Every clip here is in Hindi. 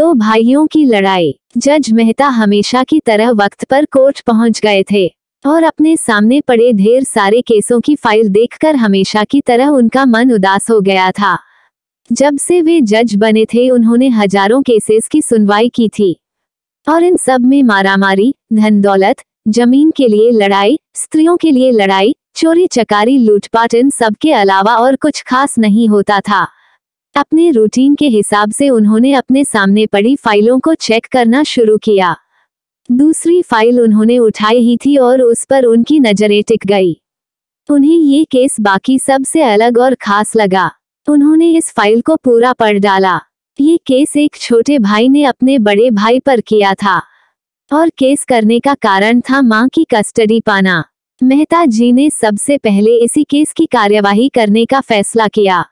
दो भाइयों की लड़ाई। जज मेहता हमेशा की तरह वक्त पर कोर्ट पहुंच गए थे और अपने सामने पड़े ढेर सारे केसों की फाइल देखकर हमेशा की तरह उनका मन उदास हो गया था। जब से वे जज बने थे उन्होंने हजारों केसेस की सुनवाई की थी और इन सब में मारामारी, धन दौलत, जमीन के लिए लड़ाई, स्त्रियों के लिए लड़ाई, चोरी चकारी, लूटपाट, इन सब के अलावा और कुछ खास नहीं होता था। अपने रूटीन के हिसाब से उन्होंने अपने सामने पड़ी फाइलों को चेक करना शुरू किया। दूसरी फाइल उन्होंने उठाई ही थी और उस पर उनकी नजरें टिक गई। उन्हें ये केस बाकी सब से अलग और खास लगा। उन्होंने इस फाइल को पूरा पढ़ डाला। ये केस एक छोटे भाई ने अपने बड़े भाई पर किया था और केस करने का कारण था मां की कस्टडी पाना। मेहता जी ने सबसे पहले इसी केस की कार्यवाही करने का फैसला किया।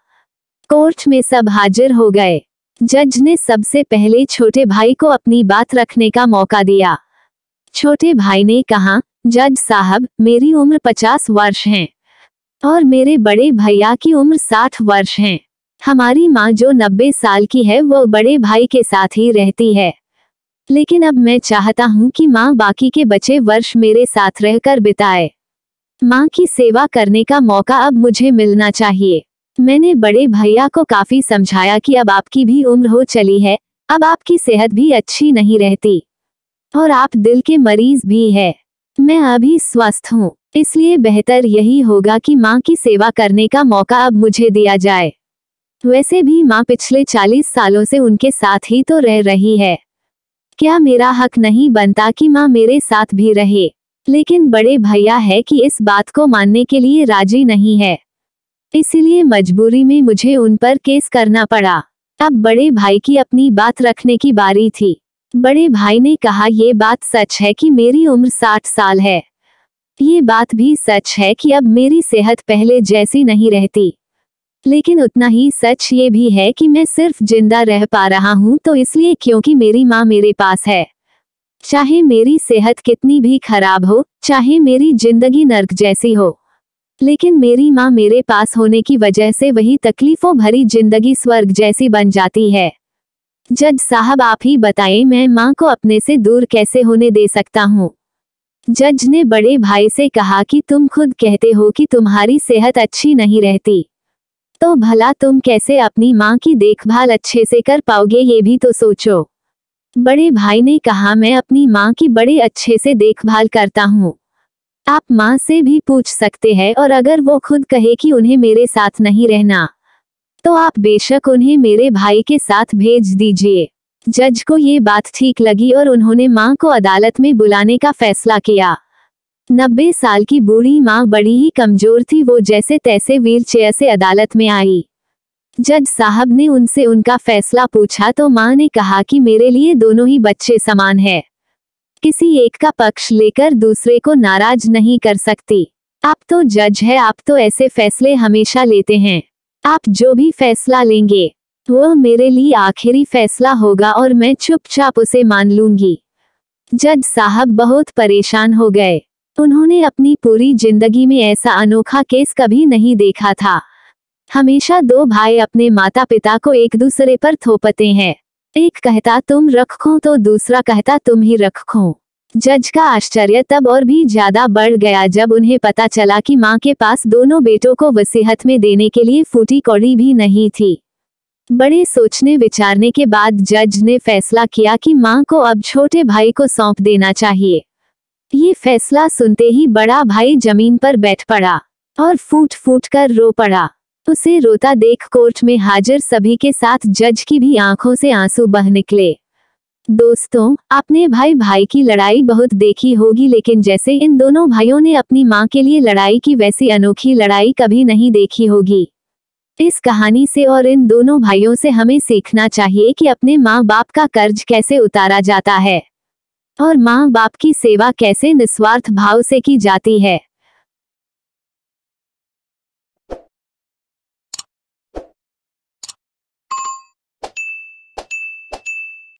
कोर्ट में सब हाजिर हो गए। जज ने सबसे पहले छोटे भाई को अपनी बात रखने का मौका दिया। छोटे भाई ने कहा, जज साहब, मेरी उम्र 50 वर्ष है और मेरे बड़े भैया की उम्र 60 वर्ष है। हमारी माँ जो 90 साल की है वो बड़े भाई के साथ ही रहती है, लेकिन अब मैं चाहता हूँ कि माँ बाकी के बचे वर्ष मेरे साथ रहकर बिताए। माँ की सेवा करने का मौका अब मुझे मिलना चाहिए। मैंने बड़े भैया को काफी समझाया कि अब आपकी भी उम्र हो चली है, अब आपकी सेहत भी अच्छी नहीं रहती और आप दिल के मरीज भी है। मैं अभी स्वस्थ हूँ, इसलिए बेहतर यही होगा कि माँ की सेवा करने का मौका अब मुझे दिया जाए। वैसे भी माँ पिछले 40 सालों से उनके साथ ही तो रह रही है। क्या मेरा हक नहीं बनता कि माँ मेरे साथ भी रहे? लेकिन बड़े भैया है कि इस बात को मानने के लिए राजी नहीं है, इसीलिए मजबूरी में मुझे उन पर केस करना पड़ा। अब बड़े भाई की अपनी बात रखने की बारी थी। बड़े भाई ने कहा, ये बात सच है कि मेरी उम्र 60 साल है। ये बात भी सच है कि अब मेरी सेहत पहले जैसी नहीं रहती, लेकिन उतना ही सच ये भी है कि मैं सिर्फ जिंदा रह पा रहा हूँ तो इसलिए क्योंकि मेरी माँ मेरे पास है। चाहे मेरी सेहत कितनी भी खराब हो, चाहे मेरी जिंदगी नर्क जैसी हो, लेकिन मेरी माँ मेरे पास होने की वजह से वही तकलीफों भरी जिंदगी स्वर्ग जैसी बन जाती है। जज साहब, आप ही बताएं, मैं माँ को अपने से दूर कैसे होने दे सकता हूँ? जज ने बड़े भाई से कहा कि तुम खुद कहते हो कि तुम्हारी सेहत अच्छी नहीं रहती, तो भला तुम कैसे अपनी माँ की देखभाल अच्छे से कर पाओगे, ये भी तो सोचो। बड़े भाई ने कहा, मैं अपनी माँ की बड़े अच्छे से देखभाल करता हूँ। आप माँ से भी पूछ सकते हैं और अगर वो खुद कहे कि उन्हें मेरे साथ नहीं रहना, तो आप बेशक उन्हें मेरे भाई के साथ भेज दीजिए। जज को ये बात ठीक लगी और उन्होंने माँ को अदालत में बुलाने का फैसला किया। 90 साल की बूढ़ी माँ बड़ी ही कमजोर थी। वो जैसे तैसे व्हीलचेयर से अदालत में आई। जज साहब ने उनसे उनका फैसला पूछा तो माँ ने कहा कि मेरे लिए दोनों ही बच्चे समान है, किसी एक का पक्ष लेकर दूसरे को नाराज नहीं कर सकती। आप तो जज है, आप तो ऐसे फैसले हमेशा लेते हैं। आप जो भी फैसला लेंगे वो मेरे लिए आखिरी फैसला होगा और मैं चुपचाप उसे मान लूंगी। जज साहब बहुत परेशान हो गए। उन्होंने अपनी पूरी जिंदगी में ऐसा अनोखा केस कभी नहीं देखा था। हमेशा दो भाई अपने माता पिता को एक दूसरे पर थोपते हैं। एक कहता तुम रखो तो दूसरा कहता तुम ही रखो। जज का आश्चर्य तब और भी ज्यादा बढ़ गया जब उन्हें पता चला कि माँ के पास दोनों बेटों को वसीयत में देने के लिए फूटी कौड़ी भी नहीं थी। बड़े सोचने विचारने के बाद जज ने फैसला किया कि माँ को अब छोटे भाई को सौंप देना चाहिए। ये फैसला सुनते ही बड़ा भाई जमीन पर बैठ पड़ा और फूट फूट कर रो पड़ा। उसे रोता देख कोर्ट में हाजिर सभी के साथ जज की भी आंखों से आंसू बह निकले। दोस्तों, आपने भाई भाई की लड़ाई बहुत देखी होगी, लेकिन जैसे इन दोनों भाइयों ने अपनी माँ के लिए लड़ाई की वैसी अनोखी लड़ाई कभी नहीं देखी होगी। इस कहानी से और इन दोनों भाइयों से हमें सीखना चाहिए कि अपने माँ बाप का कर्ज कैसे उतारा जाता है और माँ बाप की सेवा कैसे निस्वार्थ भाव से की जाती है।